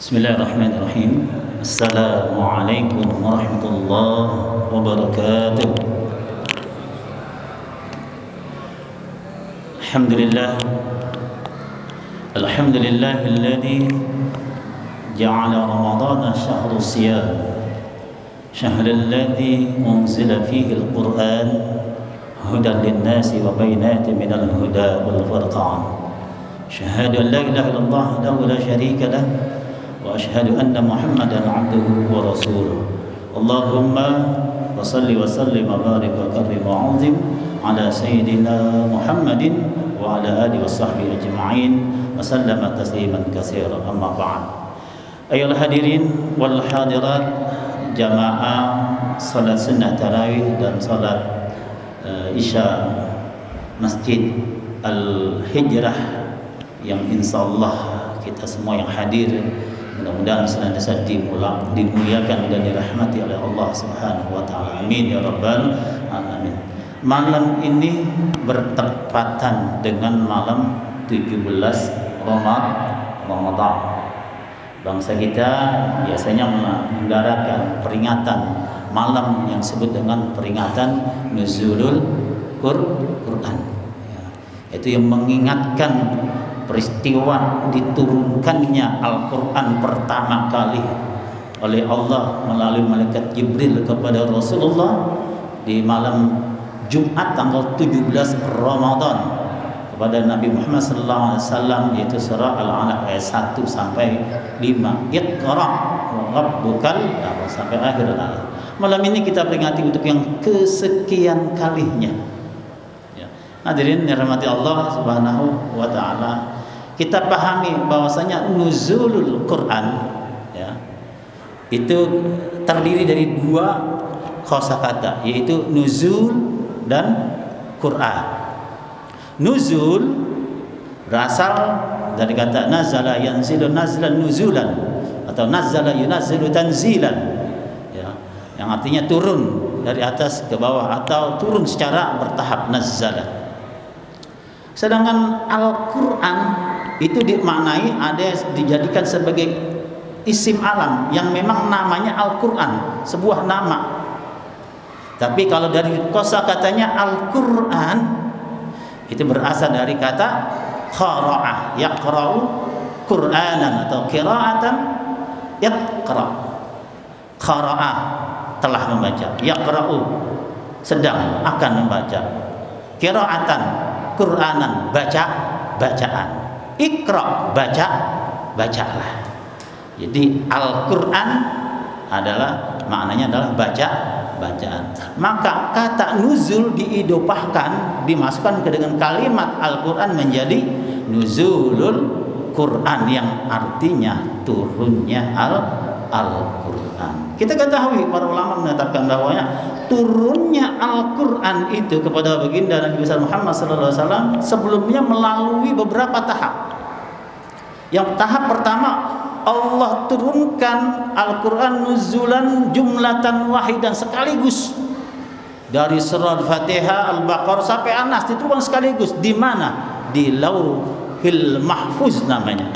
Bismillahirrahmanirrahim. Assalamualaikum warahmatullahi wabarakatuh. Alhamdulillah. Alhamdulillahilladzi ja'ala Ramadhana shahra siyam. Syahrul ladzi unzila fihi al-Qur'an hudan lin-nasi wa bayyinatin minal huda wal furqan. Syahadu an la ilaha illallah wahdahu la syarika lah wa asyhadu anna Muhammadan 'abduhu wa rasuluh. Allahumma shalli wa sallim wa barik wa karrim wa 'azim ala sayyidina Muhammadin wa ala alihi wa sahbihi ajma'in wa sallama tasliman katsiran. Amma ba'd. Ayyuhal hadirin wal hadirat, jamaah salat sunnah tarawih dan salat isya Masjid Al-Hijrah yang insyaallah kita semua yang hadir mudah-mudahan senantiasa dimuliakan dan dirahmati oleh Allah Subhanahu wa taala. Amin ya rabbal alamin. Malam ini bertepatan dengan malam 17 Ramadan. Bangsa kita biasanya mengadakan peringatan malam yang disebut dengan peringatan Nuzulul Quran. Itu yang mengingatkan peristiwa diturunkannya Al-Quran pertama kali oleh Allah melalui malaikat Jibril kepada Rasulullah di malam Jumat tanggal 17 Ramadan kepada Nabi Muhammad SAW, yaitu surah Al-Alaq ayat 1 sampai 5. Iqra wa rabbukal sampai akhir ayat. Malam ini kita peringati untuk yang kesekian kalinya. Hadirin yang dirahmati Allah Subhanahu wa taala, kita pahami bahwasanya nuzulul Quran itu terdiri dari dua kosakata, yaitu nuzul dan Quran. Nuzul berasal dari kata nazala yanzilu nazlan nuzulan atau nazala yunazzilu tanzilan, yang artinya turun dari atas ke bawah atau turun secara bertahap, nazzala. Sedangkan Al-Quran itu dimaknai ada dijadikan sebagai isim alam yang memang namanya Al-Quran, sebuah nama. Tapi kalau dari kosakatanya Al-Quran itu berasal dari kata qara'ah, yaqra'u Qur'anan atau qira'atan yaqra'. Qara'ah telah membaca, yaqra'u sedang akan membaca, qira'atan Qur'anan bacaan, Iqra bacalah. Jadi Al-Quran adalah maknanya adalah bacaan. Maka kata nuzul diidopahkan, dimasukkan ke dengan kalimat Al-Quran menjadi nuzulul Quran yang artinya turunnya Al-Quran. Kita ketahui para ulama menetapkan bahwanya turunnya Al-Quran itu kepada baginda Nabi besar Muhammad SAW sebelumnya melalui beberapa tahap. Yang tahap pertama, Allah turunkan Al-Quran nuzulan jumlatan wahidan, sekaligus dari surah Al-Fatihah, Al-Baqarah sampai An-Nas diturunkan sekaligus. Di mana? Di Lauhil Mahfuz namanya.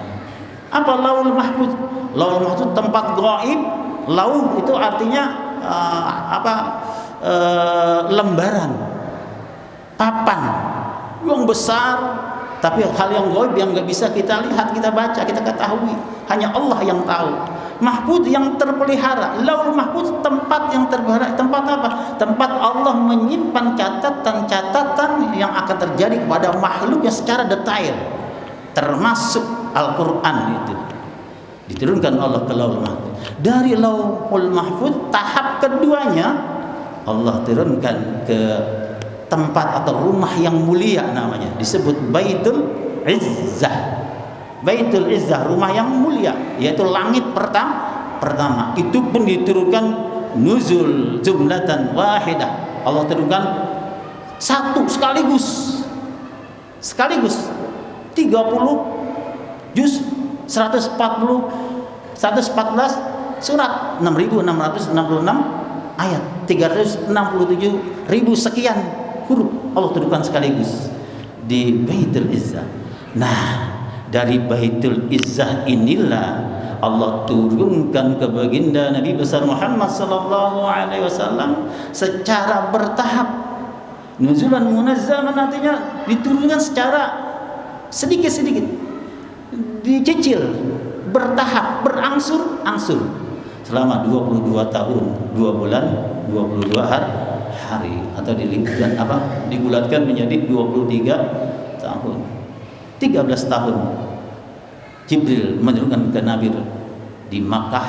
Apa Lauhul Mahfuz? Lauhul Mahfuz tempat gaib. Lauh itu artinya lembaran, papan yang besar, tapi hal yang gaib yang nggak bisa kita lihat, kita baca, kita ketahui, hanya Allah yang tahu. Mahfuz yang terpelihara, Lauhul Mahfuz tempat yang terpelihara. Tempat apa? Tempat Allah menyimpan catatan-catatan yang akan terjadi kepada makhluk yang secara detail, termasuk Al-Quran itu diturunkan Allah ke Lauhul Mahfuz. Dari Lauhul Mahfuz tahap keduanya Allah turunkan ke tempat atau rumah yang mulia, namanya disebut Baitul Izzah. Baitul Izzah, rumah yang mulia, yaitu langit pertama. Itu pun diturunkan nuzul jumlatan wahidah. Allah turunkan satu sekaligus 30 juz, 114 surat, 6.666 ayat, 367.000 sekian huruf Allah turunkan sekaligus di Baitul Izzah. Nah, Dari Baitul Izzah inilah Allah turunkan ke baginda Nabi besar Muhammad sallallahu alaihi wasallam secara bertahap. Nuzulan munazzalan artinya diturunkan secara sedikit-sedikit, dicicil, bertahap, berangsur-angsur selama 22 tahun, 2 bulan, 22 hari atau digulatkan menjadi 23 tahun. 13 tahun Jibril menurunkan ke Nabi di Makkah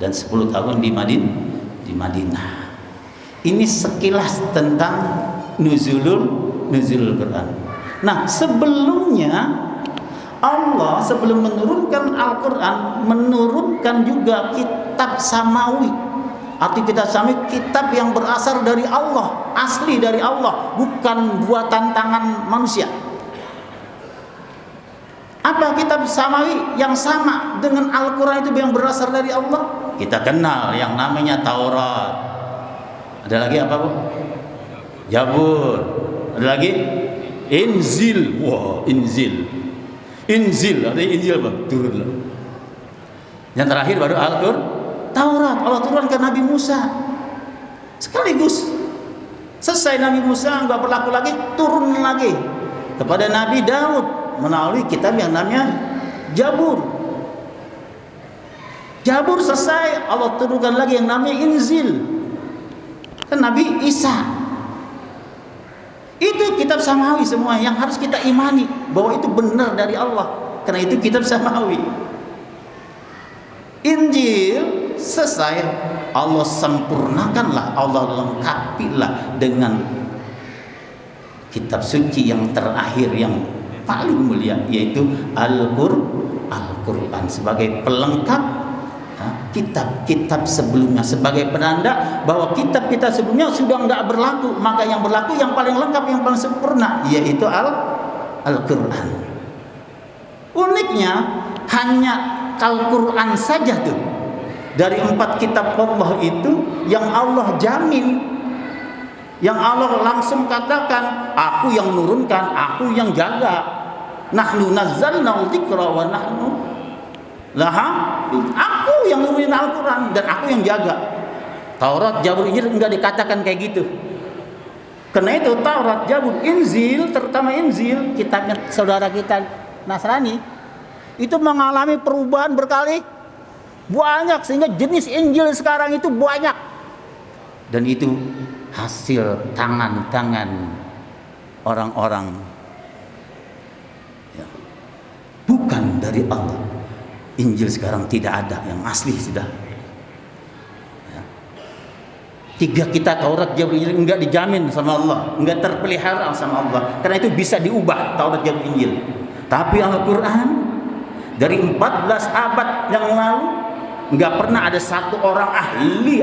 dan 10 tahun di Madinah. Ini sekilas tentang nuzulul Quran. Nah, sebelumnya Allah sebelum menurunkan Al-Quran menurunkan juga kitab samawi. Arti kitab samawi, kitab yang berasal dari Allah, asli dari Allah, bukan buatan tangan manusia. Apa kitab samawi yang sama dengan Al-Quran itu yang berasal dari Allah? Kita kenal yang namanya Taurat. Ada lagi apa, Bu? Zabur. Ada lagi Injil. Wah, Injil. Ada Injil apa? Turunlah. Yang terakhir baru Al-Quran. Taurat Allah turunkan Nabi Musa. Sekaligus selesai Nabi Musa nggak berlaku lagi, turun lagi kepada Nabi Daud melalui kitab yang namanya Zabur. Zabur selesai, Allah turunkan lagi yang namanya Injil. Kan Nabi Isa. Itu kitab samawi semua yang harus kita imani bahwa itu benar dari Allah. Karena itu kitab samawi. Injil selesai, Allah sempurnakanlah, Allah lengkapilah dengan kitab suci yang terakhir yang paling mulia, yaitu Al-Quran sebagai pelengkap kitab-kitab sebelumnya, sebagai penanda bahwa kitab-kitab sebelumnya sudah enggak berlaku, maka yang berlaku yang paling lengkap, yang paling sempurna, yaitu Al-Quran. Uniknya hanya Al-Quran saja tuh dari 4 kitab Allah itu yang Allah jamin, yang Allah langsung katakan, aku yang nurunkan, aku yang jaga. Nahnu nazzalna dzikra wa nahnu laha, aku yang nurunin Al-Quran dan aku yang jaga. Taurat, Zabur, Injil enggak dikatakan kayak gitu. Karena itu Taurat, Zabur, Injil, terutama Injil, kitabnya saudara kita Nasrani, itu mengalami perubahan berkali banyak sehingga jenis Injil sekarang itu banyak. Dan itu hasil tangan-tangan orang-orang, ya, bukan dari Allah. Injil sekarang tidak ada yang asli sudah. Ya. 3 kitab Taurat, Zabur, Injil enggak dijamin sama Allah, enggak terpelihara sama Allah. Karena itu bisa diubah Taurat, Zabur, Injil. Tapi Al-Quran dari 14 abad yang lalu enggak pernah ada satu orang ahli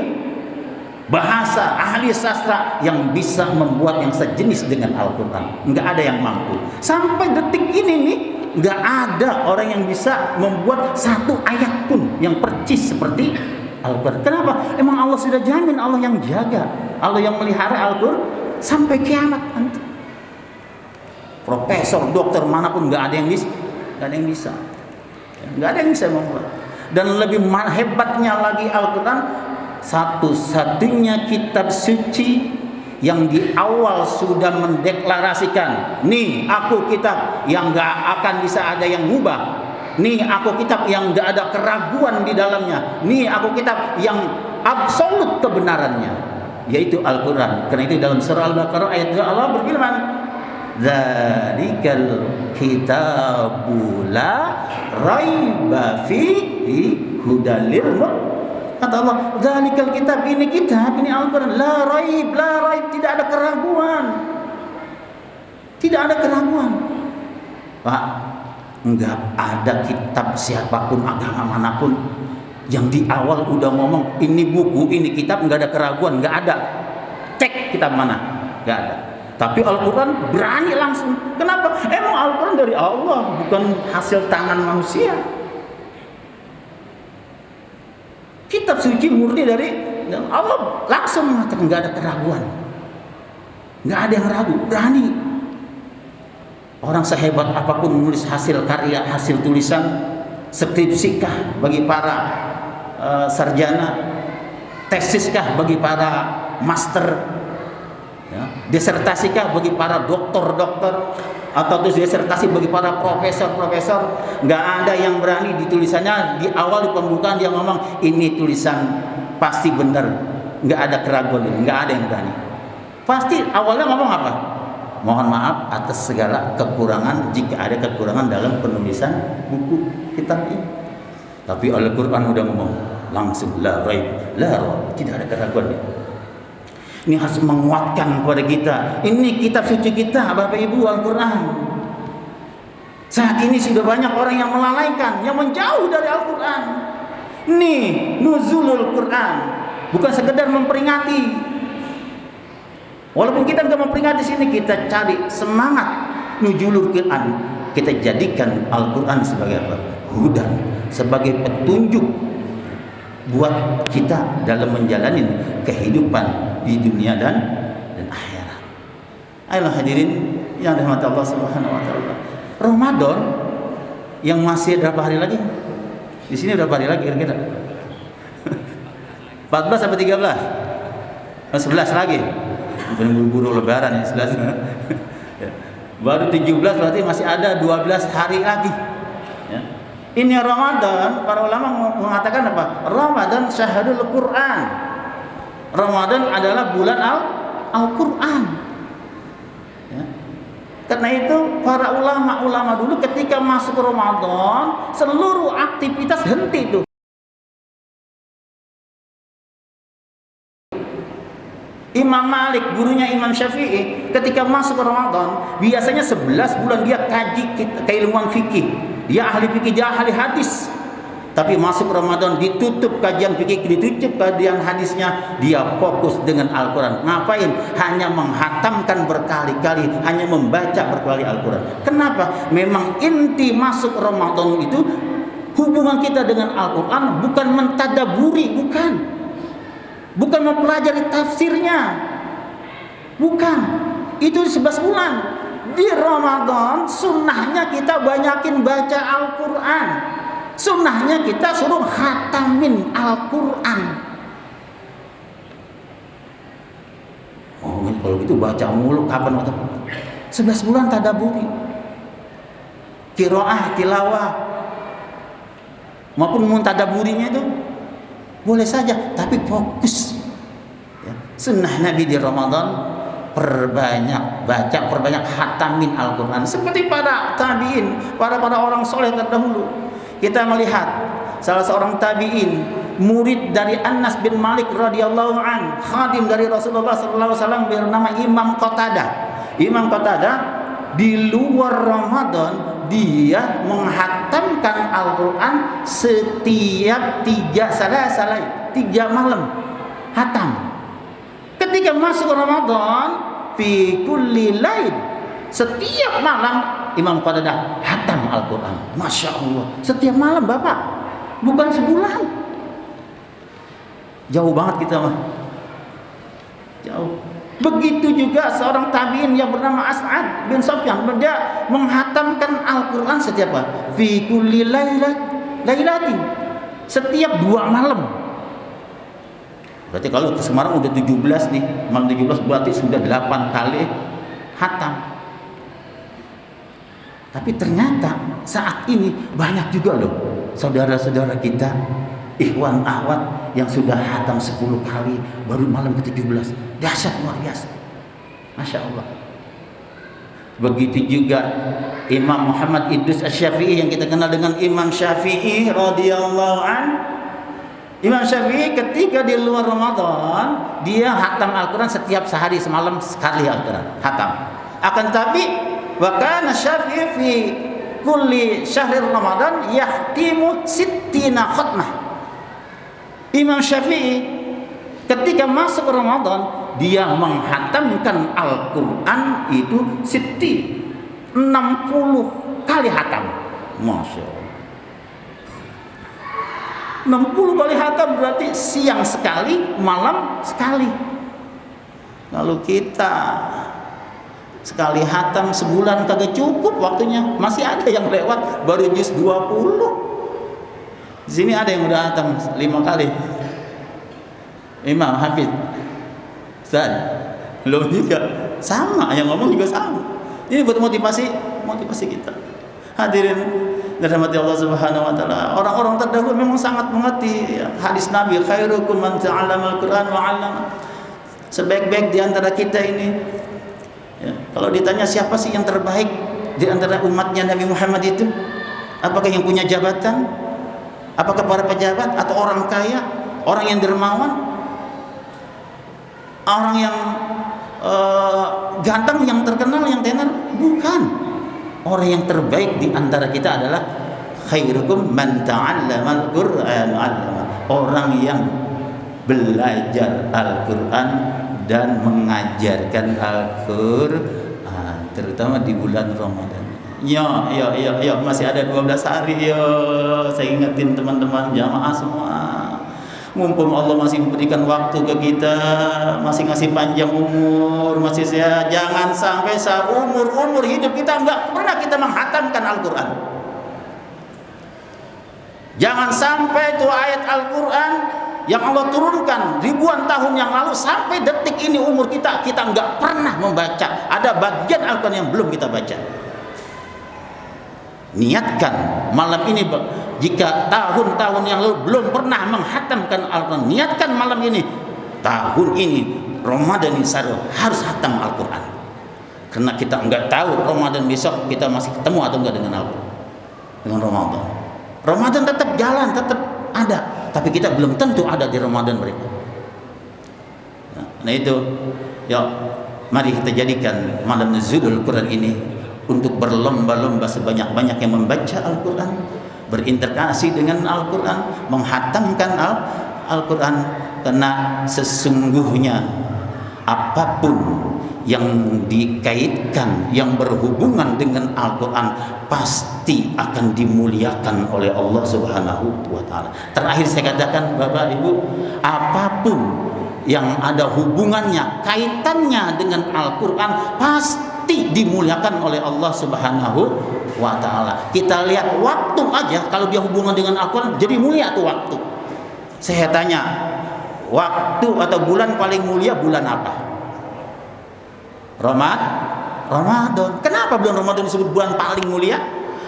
bahasa, ahli sastra yang bisa membuat yang sejenis dengan Al-Quran. Enggak ada yang mampu. Sampai detik ini nih, enggak ada orang yang bisa membuat satu ayat pun yang percis seperti Al-Quran. Kenapa? Emang Allah sudah jamin, Allah yang jaga, Allah yang melihara Al-Quran sampai kiamat nanti. Profesor, dokter manapun enggak ada yang bisa, enggak ada yang bisa membuat. Dan lebih hebatnya lagi Al-Quran, satu-satunya kitab suci yang di awal sudah mendeklarasikan, nih aku kitab yang gak akan bisa ada yang ngubah, nih aku kitab yang gak ada keraguan di dalamnya, nih aku kitab yang absolut kebenarannya, yaitu Al-Quran. Karena itu dalam surah Al-Baqarah ayat 2 Allah berfirman, dzalikal kitabu la raiba fihi hudal lil muttaqin. Kata Allah, dzalikal kitab, ini kitab, ini Al-Quran, la raib, tidak ada keraguan. Tidak ada keraguan. Pak, enggak ada kitab siapapun, agama manapun yang di awal udah ngomong ini buku, ini kitab, enggak ada keraguan, enggak ada. Cek kitab mana? Enggak ada. Tapi Al-Quran berani langsung. Kenapa? Emang Al-Quran dari Allah, bukan hasil tangan manusia. Kitab suci murni dari Allah, langsung mengatakan nggak ada keraguan, nggak ada yang ragu, berani. Orang sehebat apapun menulis hasil karya, hasil tulisan, skripsikah bagi para sarjana, tesiskah bagi para master, ya, disertasikah bagi para doktor-doktor, atau disertasi bagi para profesor-profesor. Nggak ada yang berani di tulisannya di awal di pembukaan dia ngomong ini tulisan pasti benar, nggak ada keraguan, nggak ada yang berani. Pasti awalnya ngomong apa? Mohon maaf atas segala kekurangan jika ada kekurangan dalam penulisan buku kitab ini. Tapi Al-Quran udah ngomong langsung la raib, tidak ada keraguan. Ini harus menguatkan kepada kita. Ini kitab suci kita, Bapak Ibu, Al-Quran. Saat ini sudah banyak orang yang melalaikan, yang menjauh dari Al-Quran. Nih, nuzulul Quran, bukan sekedar memperingati. Walaupun kita nggak memperingati sini, kita cari semangat nuzulul Quran. Kita jadikan Al-Quran sebagai apa? Hudan, sebagai petunjuk buat kita dalam menjalani kehidupan di dunia dan akhirat. Ayolah hadirin yang dirahmati Allah Subhanahu wa taala. Ramadan yang masih berapa hari lagi? Di sini berapa hari lagi kira-kira? 14 sampai 13. 11 lagi. Buru-buru lebaran ya 11. Baru 17 berarti masih ada 12 hari lagi. Ya. Ini Ramadan, para ulama mengatakan apa? Ramadan syahrul Quran. Ramadan adalah bulan Al-Quran. Ya. Karena itu para ulama dulu ketika masuk Ramadan, seluruh aktivitas henti tuh. Imam Malik, gurunya Imam Syafi'i, ketika masuk Ramadan, biasanya 11 bulan dia kaji keilmuan fikih. Dia ahli fikih, dia ahli hadis. Tapi masuk Ramadan ditutup kajian fikih, ditutup kajian hadisnya, dia fokus dengan Al-Quran. Ngapain? Hanya menghatamkan berkali-kali, hanya membaca berkali Al-Quran. Kenapa? Memang inti masuk Ramadan itu hubungan kita dengan Al-Quran bukan mentadaburi, bukan mempelajari tafsirnya, bukan. Itu 11 bulan. Di Ramadan sunnahnya kita banyakin baca Al-Quran. Sunnahnya kita suruh khatamin Al-Quran. Oh, kalau gitu baca mulu kapan waktu? 11 bulan tadaburi. Qiraah, tilawah maupun muntadaburinya itu boleh saja, tapi fokus. Ya. Sunnah Nabi di Ramadan perbanyak baca, perbanyak khatamin Al-Quran. Seperti para tabiin, para orang soleh terdahulu. Kita melihat salah seorang tabiin, murid dari Anas bin Malik radhiyallahu an, khadim dari Rasulullah sallallahu alaihi wasallam, bernama Imam Qatadah. Imam Qatadah di luar Ramadan dia menghatamkan Al-Quran setiap 3 malam hatam. Ketika masuk Ramadan, fi kulli lail, setiap malam Imam Qatadah hatam Al-Quran. Masya Allah, setiap malam Bapak, bukan sebulan. Jauh banget kita mah, jauh. Begitu juga seorang tabi'in yang bernama As'ad bin Sufyan, dia menghatamkan Al-Quran setiap apa? Fi kulli lailatin, setiap 2 malam. Berarti kalau Semarang udah 17 nih, malam 17 berarti sudah 8 kali hatam. Tapi ternyata saat ini banyak juga loh saudara-saudara kita, ikhwan akhwat yang sudah hatam 10 kali baru malam ke-17. Dahsyat, luar biasa. Masya Allah. Begitu juga Imam Muhammad Idris Asy-Syafi'i yang kita kenal dengan Imam Syafi'i radhiyallahu an. Imam Syafi'i ketika di luar Ramadan dia hatam Al-Quran setiap sehari semalam sekali Al-Quran hatam. Akan tetapi wa kana Syafi'i fi kulli syahri Ramadan yahtimu 60 khatmah. Imam Syafi'i ketika masuk Ramadan dia menghatamkan Al-Quran itu 60 kali hatam. Masya Allah, 60 kali hatam berarti siang sekali, malam sekali. Lalu kita Sekali hatam sebulan kagak cukup waktunya. Masih ada yang lewat baru juz 20. Di sini ada yang udah hatam 5 kali. Imam Hafid Ustaz, belum juga. Sama, yang ngomong juga sama. Ini buat motivasi kita. Hadirin dirahmati Allah Subhanahu wa taala. Orang-orang terdahulu memang sangat mengerti hadis Nabi, khairukum man ta'allama al-Qur'an wa 'allama. Sebaik-baik di antara kita ini, ya, kalau ditanya siapa sih yang terbaik di antara umatnya Nabi Muhammad itu? Apakah yang punya jabatan? Apakah para pejabat atau orang kaya? Orang yang dermawan? Orang yang ganteng, yang terkenal, yang tenar? Bukan. Orang yang terbaik di antara kita adalah khairukum man ta'allama al-Qur'an wa 'allama. Orang yang belajar Al-Qur'an dan mengajarkan Al-Qur'an, terutama di bulan Ramadan. Ya, masih ada 12 hari ya. Saya ingetin teman-teman jamaah semua. Mumpung Allah masih memberikan waktu ke kita, masih ngasih panjang umur, masih sehat, jangan sampai seumur hidup kita enggak pernah kita menghatamkan Al-Qur'an. Jangan sampai itu ayat Al-Qur'an yang Allah turunkan ribuan tahun yang lalu sampai detik ini umur kita enggak pernah membaca. Ada bagian Al-Qur'an yang belum kita baca. Niatkan malam ini, jika tahun-tahun yang lalu belum pernah menghatamkan Al-Quran, niatkan malam ini, tahun ini Ramadan ini harus hatam Al-Quran. Karena kita enggak tahu Ramadan besok kita masih ketemu atau enggak dengan Ramadan. Ramadan tetap jalan, tetap ada, tapi kita belum tentu ada di Ramadan mereka. Nah itu, ya, mari kita jadikan malam nuzulul Quran ini untuk berlomba-lomba sebanyak-banyak yang membaca Al-Quran, berinteraksi dengan Al-Quran, menghatamkan Al-Quran. Karena sesungguhnya apapun yang dikaitkan, yang berhubungan dengan Al-Quran, pasti akan dimuliakan oleh Allah Subhanahu wa ta'ala. Terakhir saya katakan, Bapak Ibu, apapun yang ada hubungannya, kaitannya dengan Al-Quran, pasti dimuliakan oleh Allah Subhanahu wa ta'ala. Kita lihat waktu aja, kalau dia hubungan dengan Al-Quran, jadi mulia tuh waktu. Saya tanya, waktu atau bulan paling mulia bulan apa? Ramadan. Kenapa bulan Ramadan disebut bulan paling mulia?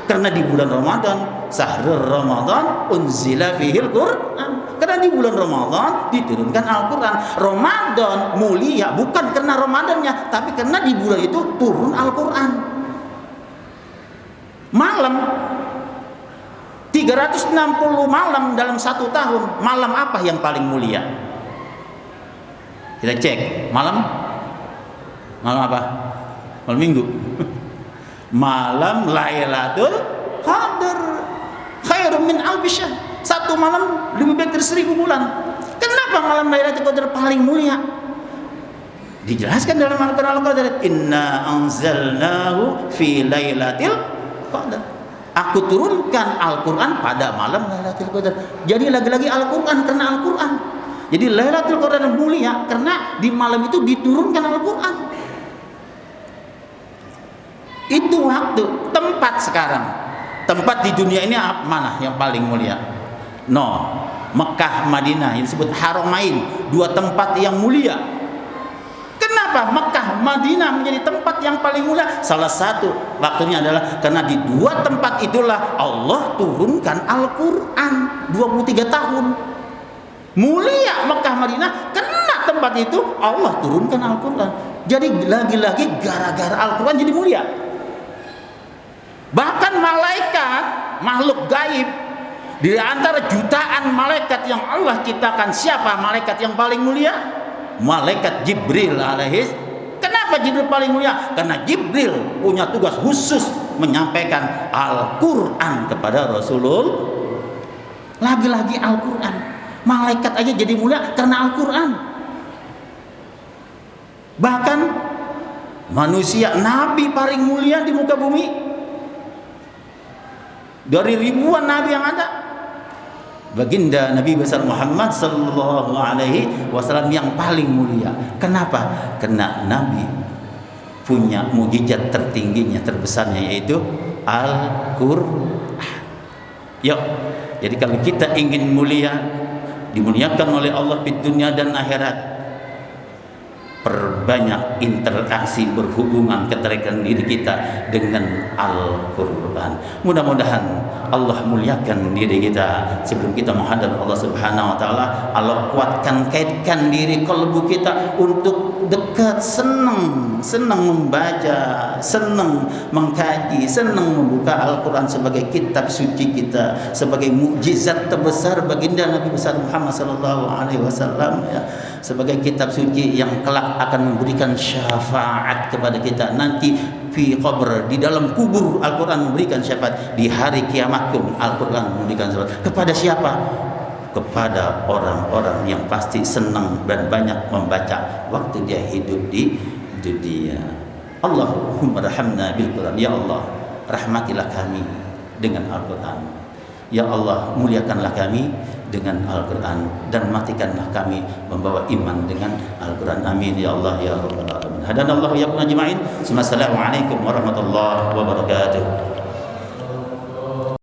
Karena di bulan Ramadan, syahrul Ramadan unzila fihil Qur'an. Karena di bulan Ramadan diturunkan Al-Quran. Ramadan mulia bukan karena Ramadannya, tapi karena di bulan itu turun Al-Quran. Malam 360 malam dalam satu tahun, malam apa yang paling mulia? Kita cek, malam apa? Malam Minggu. Malam Lailatul Qadar khairum min alfi syahr. Satu malam lebih baik dari 1000 bulan. Kenapa malam Lailatul Qadar paling mulia? Dijelaskan dalam Al-Qur'an, inna anzalnahu fi lailatul qadar. Aku turunkan Al-Qur'an pada malam Lailatul Qadar. Jadi lagi-lagi Al-Qur'an karena Al-Qur'an. Jadi Lailatul Qadar mulia karena di malam itu diturunkan Al-Qur'an. Itu waktu, tempat sekarang. Tempat di dunia ini mana yang paling mulia? Mekah, Madinah, yang disebut Haramain, dua tempat yang mulia. Kenapa Mekah, Madinah menjadi tempat yang paling mulia? Salah satu waktunya adalah karena di dua tempat itulah Allah turunkan Al-Quran 23 tahun. Mulia Mekah, Madinah karena tempat itu Allah turunkan Al-Quran. Jadi lagi-lagi gara-gara Al-Quran jadi mulia. Bahkan malaikat, makhluk gaib, di antara jutaan malaikat yang Allah ciptakan, siapa malaikat yang paling mulia? Malaikat Jibril alaihis. Kenapa Jibril paling mulia? Karena Jibril punya tugas khusus menyampaikan Al-Quran kepada Rasulullah. Lagi-lagi Al-Quran. Malaikat aja jadi mulia karena Al-Quran. Bahkan manusia, Nabi paling mulia di muka bumi. Dari ribuan nabi yang ada, baginda Nabi besar Muhammad sallallahu alaihi wasallam yang paling mulia. Kenapa? Karena Nabi punya mukjizat tertingginya, terbesarnya, yaitu Al-Qur'an. Yuk, jadi kalau kita ingin mulia, dimuliakan oleh Allah di dunia dan akhirat, perbanyak interaksi, berhubungan, keterkaitan diri kita dengan Al-Quran. Mudah-mudahan Allah muliakan diri kita sebelum kita menghadap Allah Subhanahu wa taala. Allah kuatkan, kaitkan diri kalbu kita untuk dekat, senang membaca, senang mengkaji, senang membuka Al-Quran sebagai kitab suci kita, sebagai mukjizat terbesar baginda Nabi besar Muhammad sallallahu alaihi wasallam, ya, sebagai kitab suci yang kelak akan memberikan syafaat kepada kita nanti fi qabr, di dalam kubur. Al-Quran memberikan syafaat di hari kiamat pun. Al-Quran memberikan syafaat kepada siapa? Kepada orang-orang yang pasti senang dan banyak membaca waktu dia hidup di dunia. Allahumma rahamna bil Quran. Ya Allah, rahmatilah kami dengan Al-Quran. Ya Allah, muliakanlah kami dengan Al-Quran dan matikanlah kami membawa iman dengan Al-Quran. Amin ya Allah ya Rabbal alamin. Hadanallahu ya ajma'in. Assalamualaikum warahmatullahi wabarakatuh.